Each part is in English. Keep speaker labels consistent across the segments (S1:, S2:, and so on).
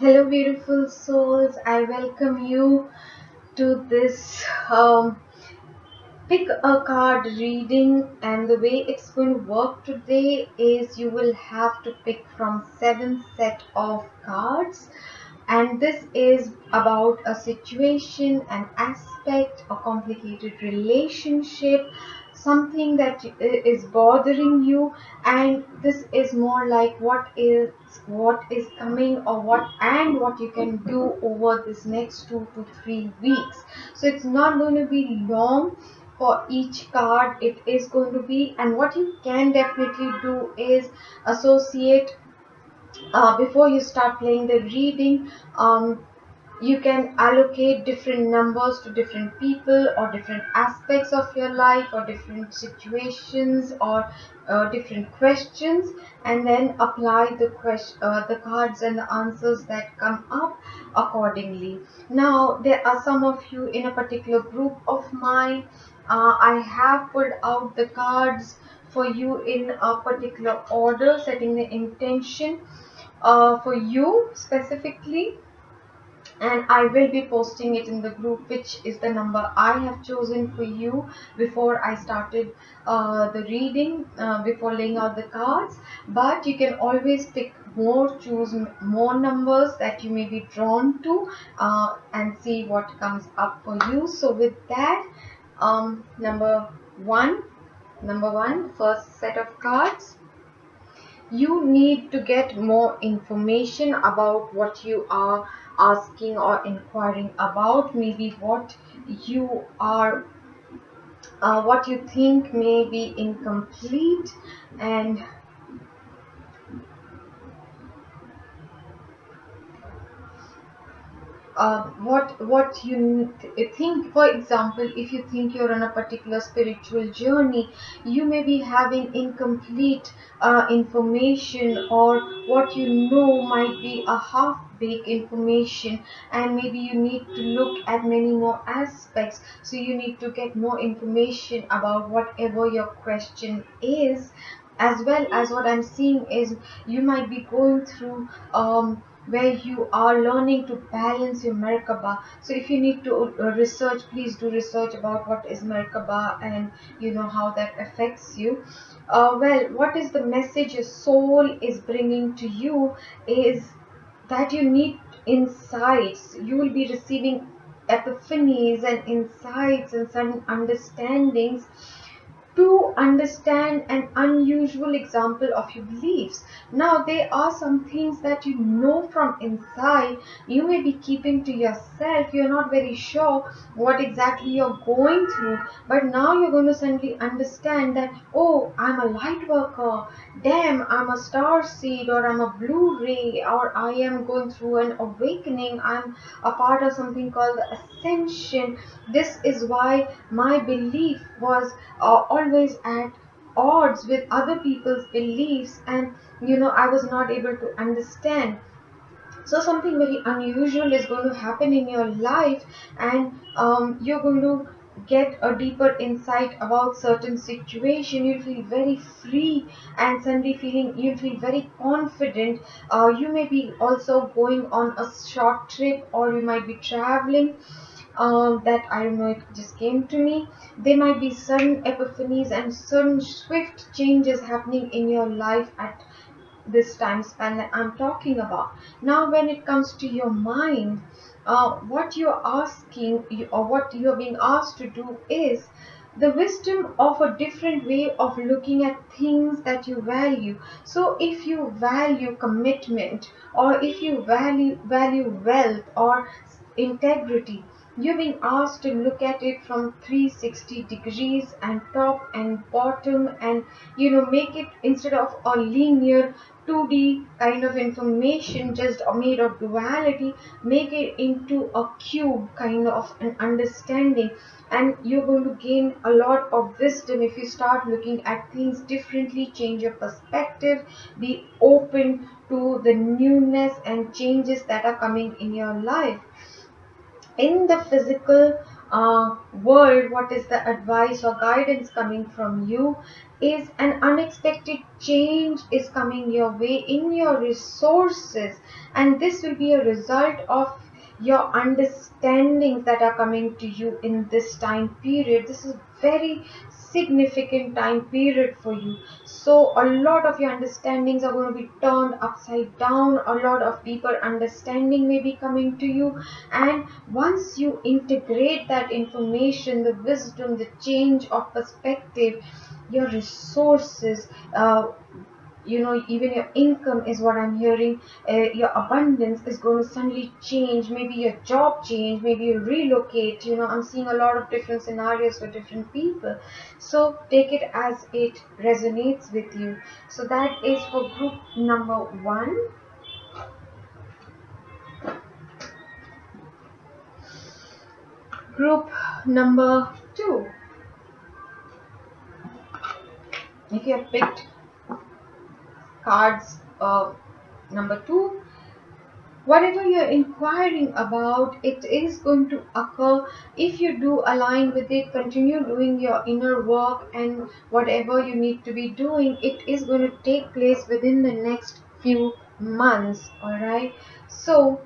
S1: Hello, beautiful souls. I welcome you to this pick a card reading. And the way it's going to work today is you will have to pick from 7 set of cards, and this is about a situation, an aspect, a complicated relationship, something that is bothering you. And this is more like what is coming, or what you can do over this next 2 to 3 weeks. So it's not going to be long for each card. It is going to be, and what you can definitely do is associate, before you start playing the reading. You can allocate different numbers to different people, or different aspects of your life, or different situations, or different questions, and then apply the cards and the answers that come up accordingly. Now, there are some of you in a particular group of mine. I have pulled out the cards for you in a particular order, setting the intention for you specifically, and I will be posting it in the group, which is the number I have chosen for you before I started the reading, before laying out the cards. But you can always pick more, choose more numbers that you may be drawn to, and see what comes up for you. So with that, one, number one, first set of cards. You need to get more information about what you are asking or inquiring about, maybe what you think may be incomplete, and what you think. For example, if you think you're on a particular spiritual journey, you may be having incomplete information, or what you know might be a half baked information, and maybe you need to look at many more aspects. So you need to get more information about whatever your question is. As well as, what I'm seeing is, you might be going through where you are learning to balance your Merkaba. So if you need to research, please do research about what is Merkaba, and how that affects you. Well, what is the message your soul is bringing to you is that you need insights. You will be receiving epiphanies and insights and sudden understandings to understand an unusual example of your beliefs. Now, there are some things that you know from inside, you may be keeping to yourself. You're not very sure what exactly you're going through, but now you're going to suddenly understand that, oh, I'm a light worker, damn, I'm a star seed, or I'm a blue ray, or I am going through an awakening, I'm a part of something called the ascension. This is why my belief was always at odds with other people's beliefs, and I was not able to understand. So something very unusual is going to happen in your life, and you're going to get a deeper insight about certain situation. You'll feel very free, and suddenly feeling you'll feel very confident. You may be also going on a short trip, or you might be traveling. That I don't know, it just came to me. There might be sudden epiphanies and sudden swift changes happening in your life at this time span that I'm talking about. Now, when it comes to your mind, what you're asking, or what you're being asked to do is the wisdom of a different way of looking at things that you value. So if you value commitment, or if you value wealth or integrity, you're being asked to look at it from 360 degrees, and top and bottom, and make it, instead of a linear 2D kind of information just made of duality, make it into a cube kind of an understanding. And you're going to gain a lot of wisdom if you start looking at things differently, change your perspective, be open to the newness and changes that are coming in your life. In the physical world, what is the advice or guidance coming from you, is an unexpected change is coming your way in your resources, and this will be a result of your understandings that are coming to you in this time period. This is very significant time period for you. So a lot of your understandings are going to be turned upside down. A lot of deeper understanding may be coming to you, and once you integrate that information, the wisdom, the change of perspective, your resources, even your income is what I'm hearing. Your abundance is going to suddenly change. Maybe your job change, maybe you relocate. I'm seeing a lot of different scenarios for different people. So take it as it resonates with you. So that is for group number one. Group number two, if you have picked cards number two, whatever you're inquiring about, it is going to occur. If you do align with it, continue doing your inner work, and whatever you need to be doing, it is going to take place within the next few months. All right. So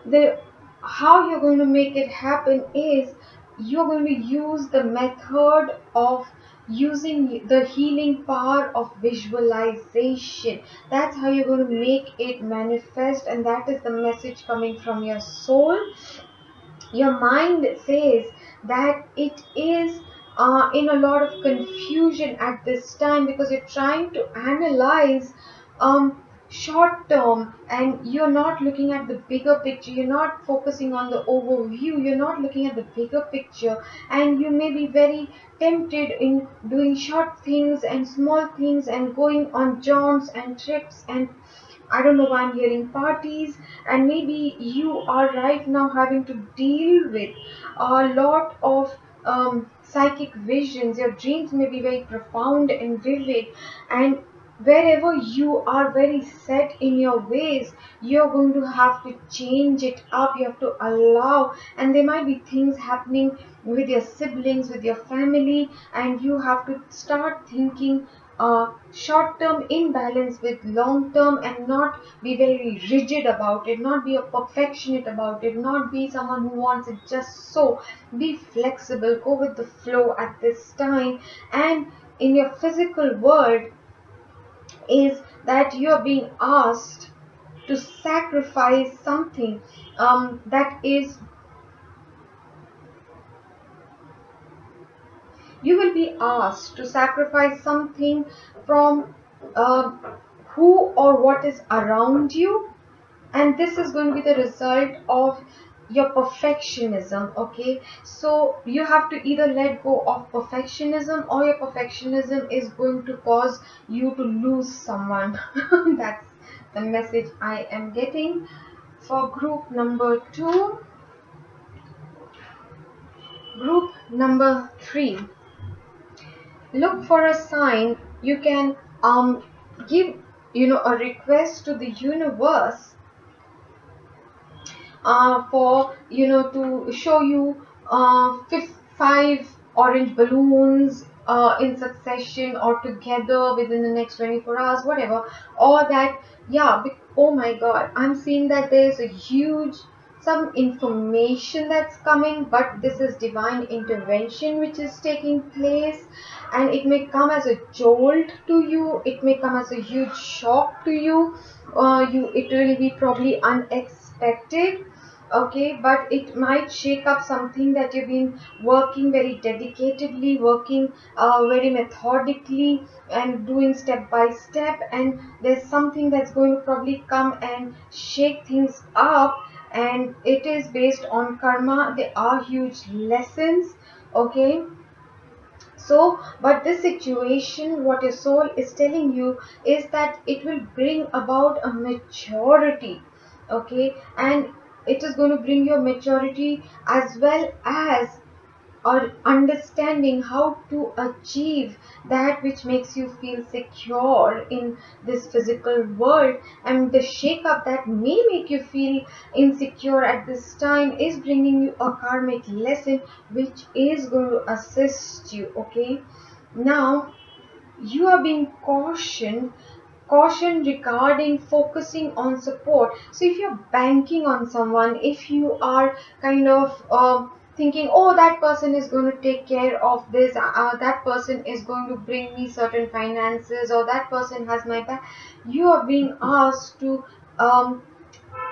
S1: the how you're going to make it happen is you're going to use the method of using the healing power of visualization. That's how you're going to make it manifest, and that is the message coming from your soul. Your mind says that it is in a lot of confusion at this time, because you're trying to analyze short term, and you're not looking at the bigger picture. You're not focusing on the overview. You're not looking at the bigger picture, and you may be very tempted in doing short things and small things and going on jaunts and trips, and I don't know why I'm hearing parties, and maybe you are right now having to deal with a lot of psychic visions. Your dreams may be very profound and vivid, and wherever you are very set in your ways, you're going to have to change it up. You have to allow, and there might be things happening with your siblings, with your family, and you have to start thinking short term in balance with long term, and not be very rigid about it, not be a perfectionist about it, not be someone who wants it just so. Be flexible, go with the flow at this time. And in your physical world is that you're being asked to sacrifice something, that is, you will be asked to sacrifice something from uh, who or what is around you, and this is going to be the result of your perfectionism. Okay, so you have to either let go of perfectionism, or your perfectionism is going to cause you to lose someone. That's the message I am getting for group number two. Group number three, look for a sign. You can give a request to the universe for to show you five orange balloons in succession or together within the next 24 hours, whatever. Or that, yeah, oh my god, I'm seeing that there's a huge some information that's coming, but this is divine intervention which is taking place, and it may come as a jolt to you, it may come as a huge shock to you. It will be probably unexpected. Okay, but it might shake up something that you've been working very dedicatedly, working very methodically, and doing step by step, and there's something that's going to probably come and shake things up, and it is based on karma. There are huge lessons. Okay, so, but this situation, what your soul is telling you is that it will bring about a maturity. Okay, and it is going to bring your maturity, as well as or understanding how to achieve that which makes you feel secure in this physical world, and the shake up that may make you feel insecure at this time is bringing you a karmic lesson which is going to assist you. Okay, now you are being caution regarding focusing on support. So if you're banking on someone, if you are kind of thinking, oh, that person is going to take care of this, that person is going to bring me certain finances, or that person has my back, you are being asked to um,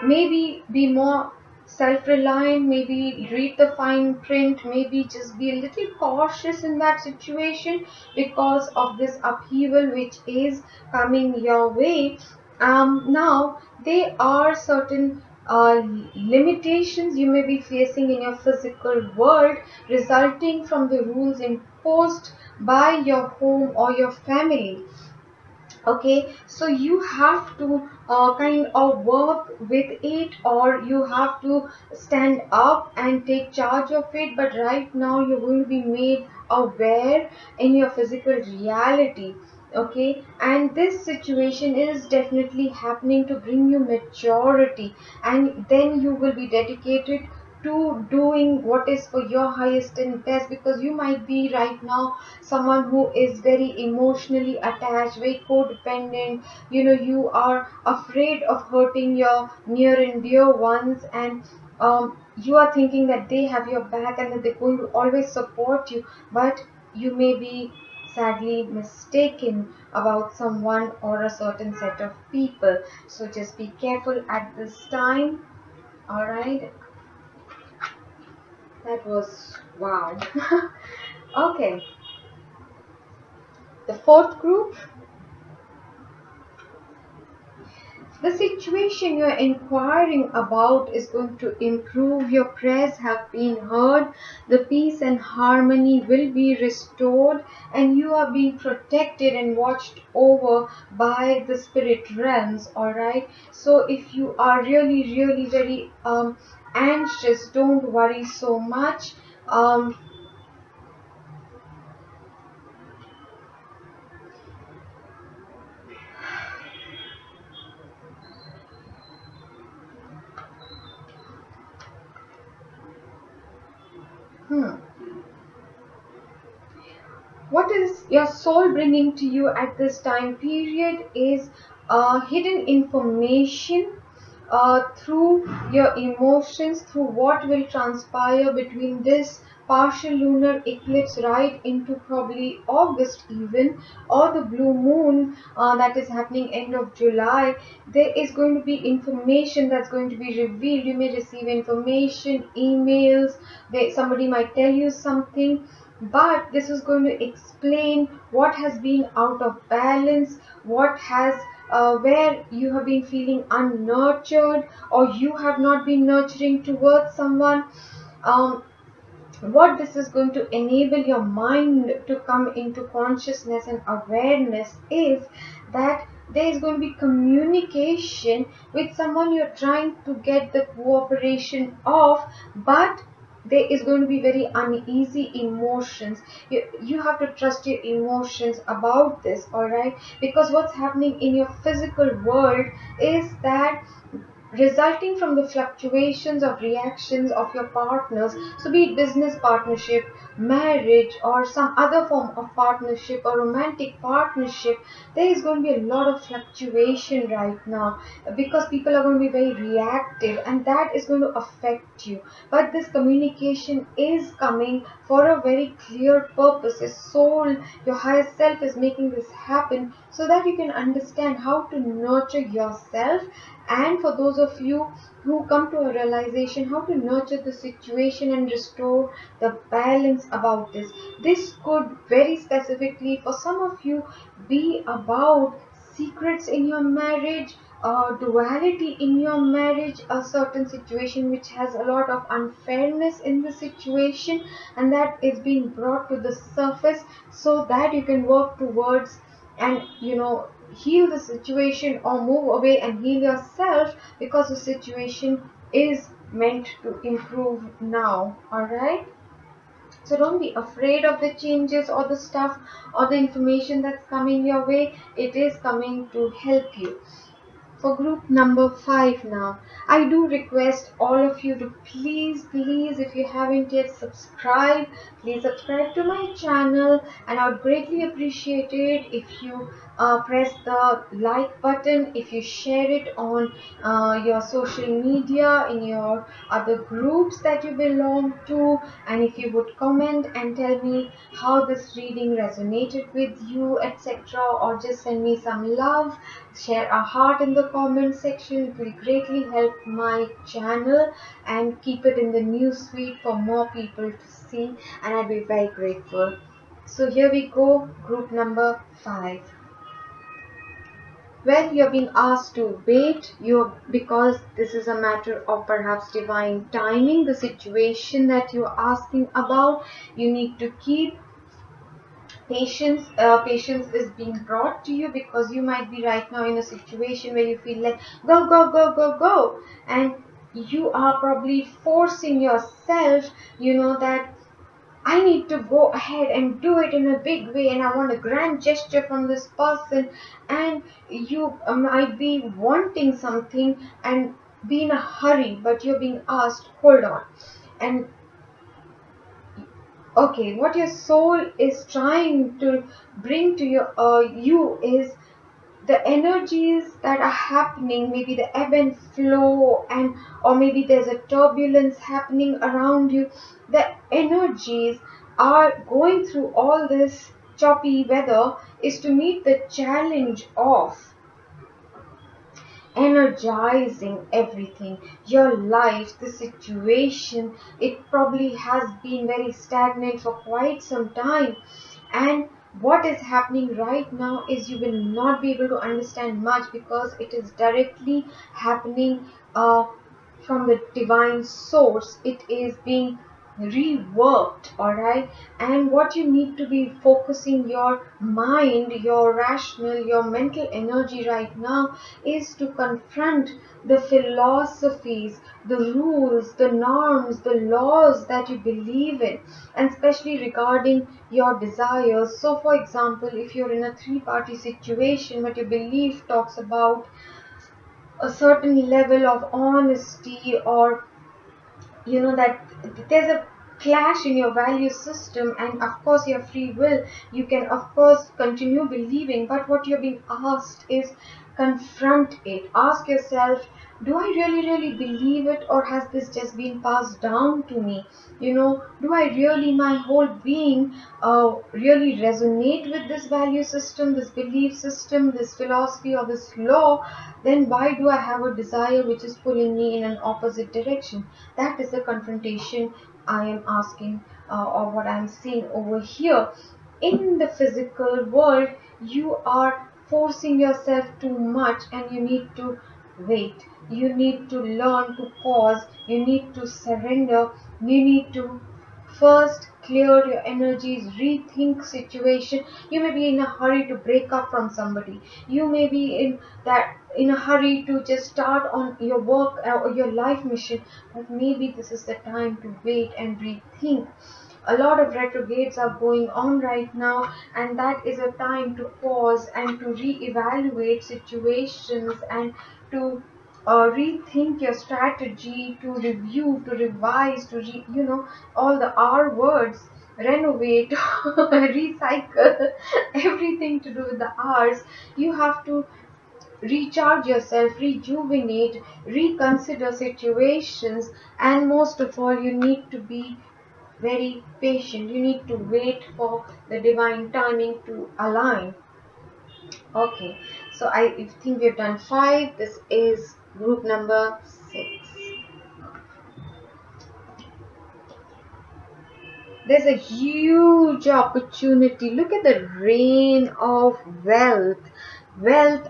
S1: maybe be more self-reliant, maybe read the fine print, maybe just be a little cautious in that situation because of this upheaval which is coming your way. Now there are certain limitations you may be facing in your physical world resulting from the rules imposed by your home or your family. Okay, so you have to kind of work with it, or you have to stand up and take charge of it, but right now you're going to be made aware in your physical reality. Okay, and this situation is definitely happening to bring you maturity, and then you will be dedicated to doing what is for your highest and best, because you might be right now someone who is very emotionally attached, very codependent. You know, you are afraid of hurting your near and dear ones, and you are thinking that they have your back and that they're going to always support you, but you may be sadly mistaken about someone or a certain set of people. So just be careful at this time. All right, that was wow. Okay, the fourth group. The situation you're inquiring about is going to improve. Your prayers have been heard. The peace and harmony will be restored, and you are being protected and watched over by the spirit realms. All right. So if you are really, really very anxious, don't worry so much. Um, hmm. What is your soul bringing to you at this time period is hidden information through your emotions, through what will transpire between this partial lunar eclipse right into probably August even, or the blue moon that is happening end of July. There is going to be information that's going to be revealed. You may receive information, emails, somebody might tell you something, but this is going to explain what has been out of balance, what has where you have been feeling unnurtured, or you have not been nurturing towards someone. um, what this is going to enable your mind to come into consciousness and awareness is that there is going to be communication with someone you're trying to get the cooperation of, but there is going to be very uneasy emotions. You have to trust your emotions about this, all right? Because what's happening in your physical world is that resulting from the fluctuations of reactions of your partners. So, be it business partnership, marriage, or some other form of partnership or romantic partnership, there is going to be a lot of fluctuation right now because people are going to be very reactive, and that is going to affect you. But this communication is coming for a very clear purpose. Your soul, your higher self is making this happen so that you can understand how to nurture yourself, and for those of you who come to a realization how to nurture the situation and restore the balance about this. This could very specifically for some of you be about secrets in your marriage, duality in your marriage, a certain situation which has a lot of unfairness in the situation, and that is being brought to the surface so that you can work towards and heal the situation or move away and heal yourself, because the situation is meant to improve now. All right. So don't be afraid of the changes or the stuff or the information that's coming your way. It is coming to help you. For group number 5 now, I do request all of you to please, if you haven't yet subscribed, please subscribe to my channel, and I would greatly appreciate it if you press the like button, if you share it on your social media, in your other groups that you belong to, and if you would comment and tell me how this reading resonated with you, etc., or just send me some love, share a heart in the comment section. It will greatly help my channel and keep it in the news feed for more people to see, and I'll be very grateful. So here we go, group number 5. When you're being asked to wait, you because this is a matter of perhaps divine timing, the situation that you're asking about, you need to keep patience is being brought to you, because you might be right now in a situation where you feel like go, and you are probably forcing yourself, that I need to go ahead and do it in a big way, and I want a grand gesture from this person, and you might be wanting something and be in a hurry, but you're being asked, hold on. And okay, what your soul is trying to bring to you is the energies that are happening, maybe the ebb and flow, and or maybe there's a turbulence happening around you. The energies are going through all this choppy weather is to meet the challenge of energizing everything, your life, the situation. It probably has been very stagnant for quite some time, and what is happening right now is you will not be able to understand much, because it is directly happening from the divine source. It is being reworked, all right. And what you need to be focusing your mind, your rational, your mental energy right now is to confront the philosophies, the rules, the norms, the laws that you believe in, and especially regarding your desires. So for example, if you're in a three-party situation but your belief talks about a certain level of honesty, or that there's a clash in your value system, and of course your free will, you can of course continue believing, but what you're being asked is confront it. Ask yourself, do I really believe it, or has this just been passed down to me? Do I really, my whole being, really resonate with this value system, this belief system, this philosophy, or this law? Then why do I have a desire which is pulling me in an opposite direction? That is the confrontation I am asking, or what I am seeing over here. In the physical world, you are forcing yourself too much, and you need to wait. You need to learn to pause. You need to surrender. You need to first clear your energies, rethink situation. You may be in a hurry to break up from somebody. You may be in a hurry to just start on your work or your life mission, but maybe this is the time to wait and rethink. A lot of retrogrades are going on right now, and that is a time to pause and to reevaluate situations, and to rethink your strategy, to review, to revise, to all the R words, renovate, recycle, everything to do with the R's. You have to recharge yourself, rejuvenate, reconsider situations, and most of all, you need to be very patient. You need to wait for the divine timing to align. Okay, so I think we've done 5. This is group number 6. There's a huge opportunity. Look at the rain of wealth,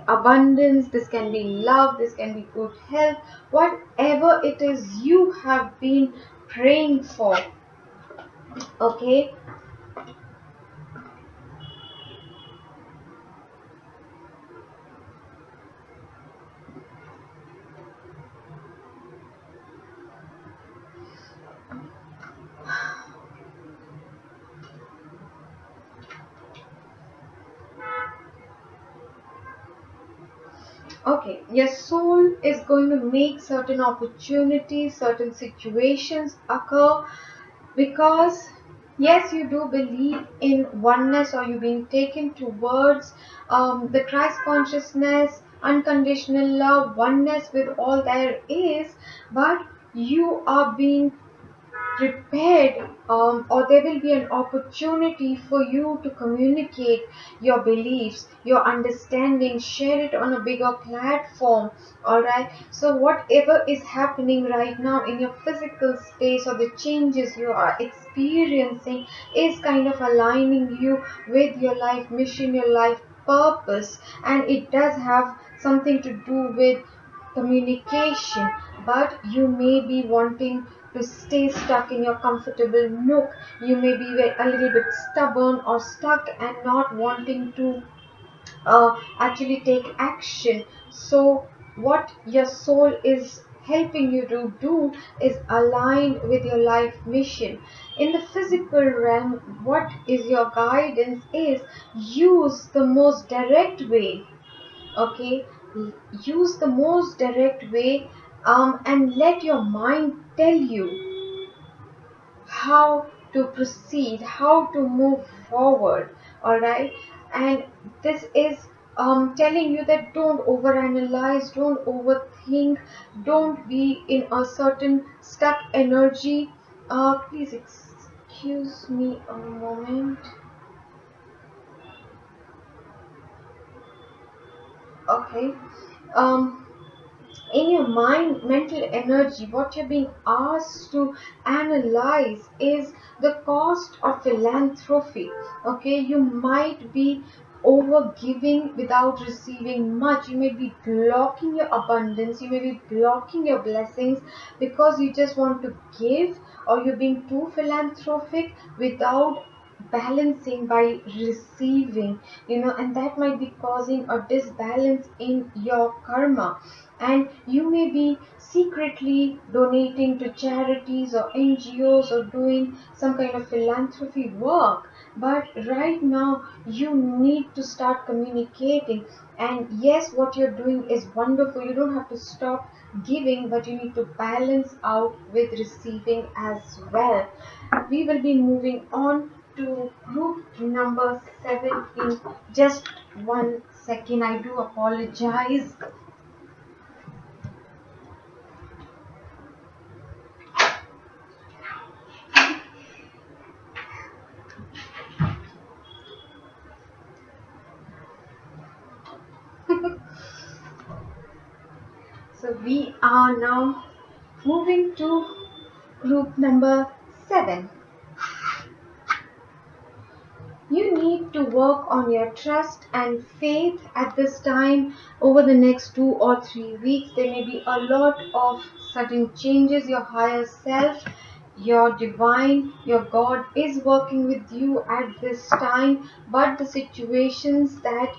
S1: abundance. This can be love, this can be good health, whatever it is you have been praying for. Okay, Okay, your soul is going to make certain opportunities, certain situations occur because yes, you do believe in oneness, or you being taken towards the Christ consciousness, unconditional love, oneness with all there is, but you are being prepared, or there will be an opportunity for you to communicate your beliefs, your understanding, share it on a bigger platform. All right, so whatever is happening right now in your physical space, or the changes you are experiencing, is kind of aligning you with your life mission, your life purpose, and it does have something to do with communication. But you may be wanting to stay stuck in your comfortable nook. You may be a little bit stubborn or stuck and not wanting to actually take action. So what your soul is helping you to do is align with your life mission. In the physical realm, what is your guidance is use the most direct way. Okay, use the most direct way, and let your mind tell you how to proceed, how to move forward. All right, and this is telling you that don't overanalyze, don't overthink, don't be in a certain stuck energy. Please excuse me a moment. Okay, um in your mind, mental energy, what you're being asked to analyze is the cost of philanthropy. Okay, you might be over giving without receiving much. You may be blocking your abundance, you may be blocking your blessings because you just want to give, or you're being too philanthropic without balancing by receiving, and that might be causing a disbalance in your karma. And you may be secretly donating to charities or NGOs, or doing some kind of philanthropy work. But right now, you need to start communicating. And yes, what you're doing is wonderful. You don't have to stop giving, but you need to balance out with receiving as well. We will be moving on to group number 7 in just 1 second. I do apologize. So we are now moving to group number 7. You need to work on your trust and faith at this time. Over the next 2 or 3 weeks, there may be a lot of sudden changes. Your higher self, your divine, your God is working with you at this time, but the situations that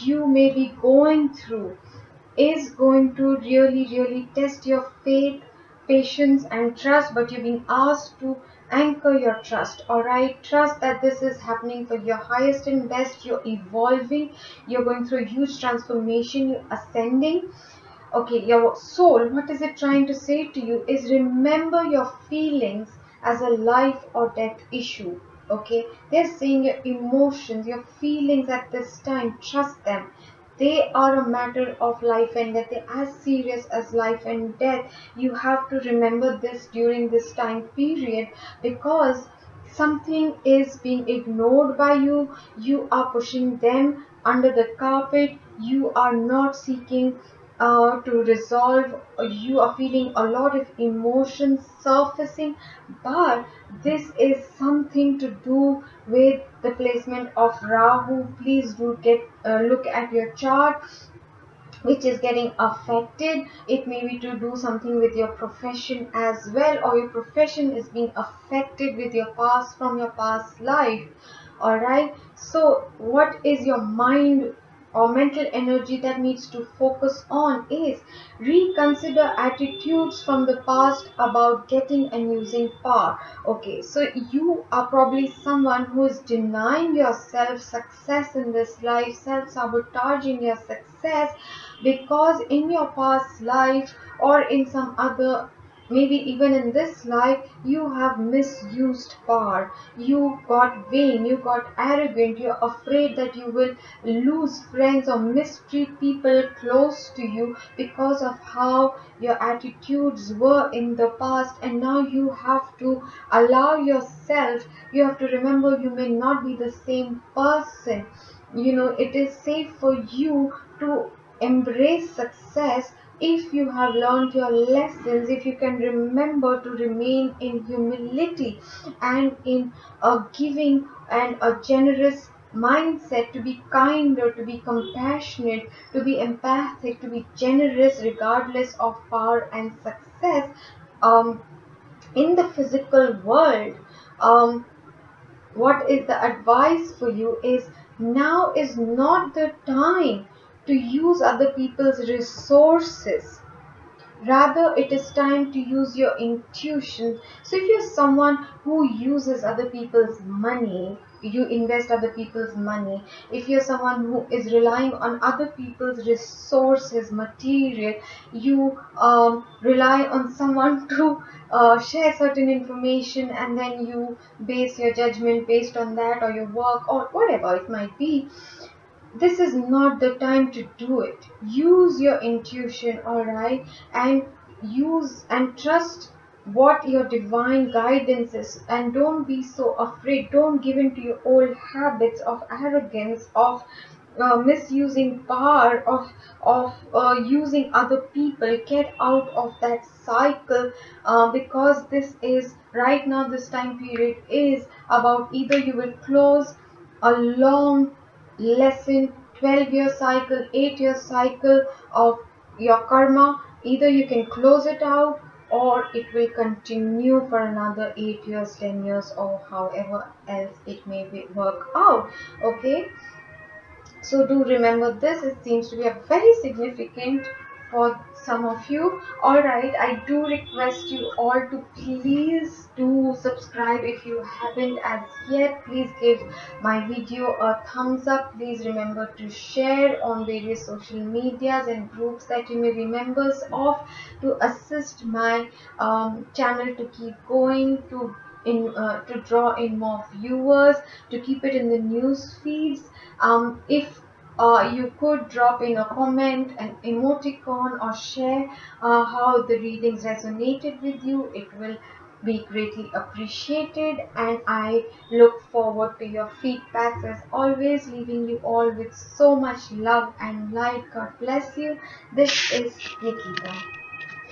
S1: you may be going through is going to really, really test your faith, patience, and trust. But you're being asked to anchor your trust. All right, trust that this is happening for your highest and best. You're evolving, you're going through a huge transformation, you're ascending. Okay, your soul, what is it trying to say to you is remember your feelings as a life or death issue. Okay, they're saying your emotions, your feelings at this time, trust them. They are a matter of life and death. They're as serious as life and death. You have to remember this during this time period, because something is being ignored by you. You are pushing them under the carpet. You are not seeking to resolve. You are feeling a lot of emotions surfacing, but this is something to do with the placement of Rahu. Please do get look at your chart, which is getting affected. It may be to do something with your profession as well, or your profession is being affected with your past, from your past life. All right, so what is your mind or mental energy that needs to focus on is reconsider attitudes from the past about getting and using power. Okay, so you are probably someone who is denying yourself success in this life, self-sabotaging your success because in your past life or in some other, maybe even in this life, you have misused power. You got vain, you got arrogant, you're afraid that you will lose friends or mistreat people close to you because of how your attitudes were in the past. And now you have to allow yourself, you have to remember you may not be the same person. It is safe for you to embrace success if you have learned your lessons, if you can remember to remain in humility and in a giving and a generous mindset, to be kinder, to be compassionate, to be empathic, to be generous regardless of power and success um, in the physical world. Um, what is the advice for you is now is not the time to use other people's resources. Rather, it is time to use your intuition. So, if you're someone who uses other people's money, you invest other people's money. If you're someone who is relying on other people's resources, material, you rely on someone to share certain information and then you base your judgment based on that or your work or whatever it might be. This is not the time to do it. Use your intuition, all right, and use and trust what your divine guidance is, and don't be so afraid. Don't give in to your old habits of arrogance, of misusing power, of using other people. Get out of that cycle, because this is right now, this time period is about either you will close a long lesson, 12-year cycle, 8-year cycle of your karma. Either you can close it out or it will continue for another 8 years, 10 years, or however else it may work out. Okay, so do remember this. It seems to be a very significant for some of you. Alright, I do request you all to please do subscribe if you haven't as yet. Please give my video a thumbs up. Please remember to share on various social medias and groups that you may be members of to assist my channel to keep going, to draw in more viewers, to keep it in the news feeds. If you could drop in a comment, an emoticon, or share how the readings resonated with you. It will be greatly appreciated, and I look forward to your feedbacks as always, leaving you all with so much love and light. God bless you. This is Nikita.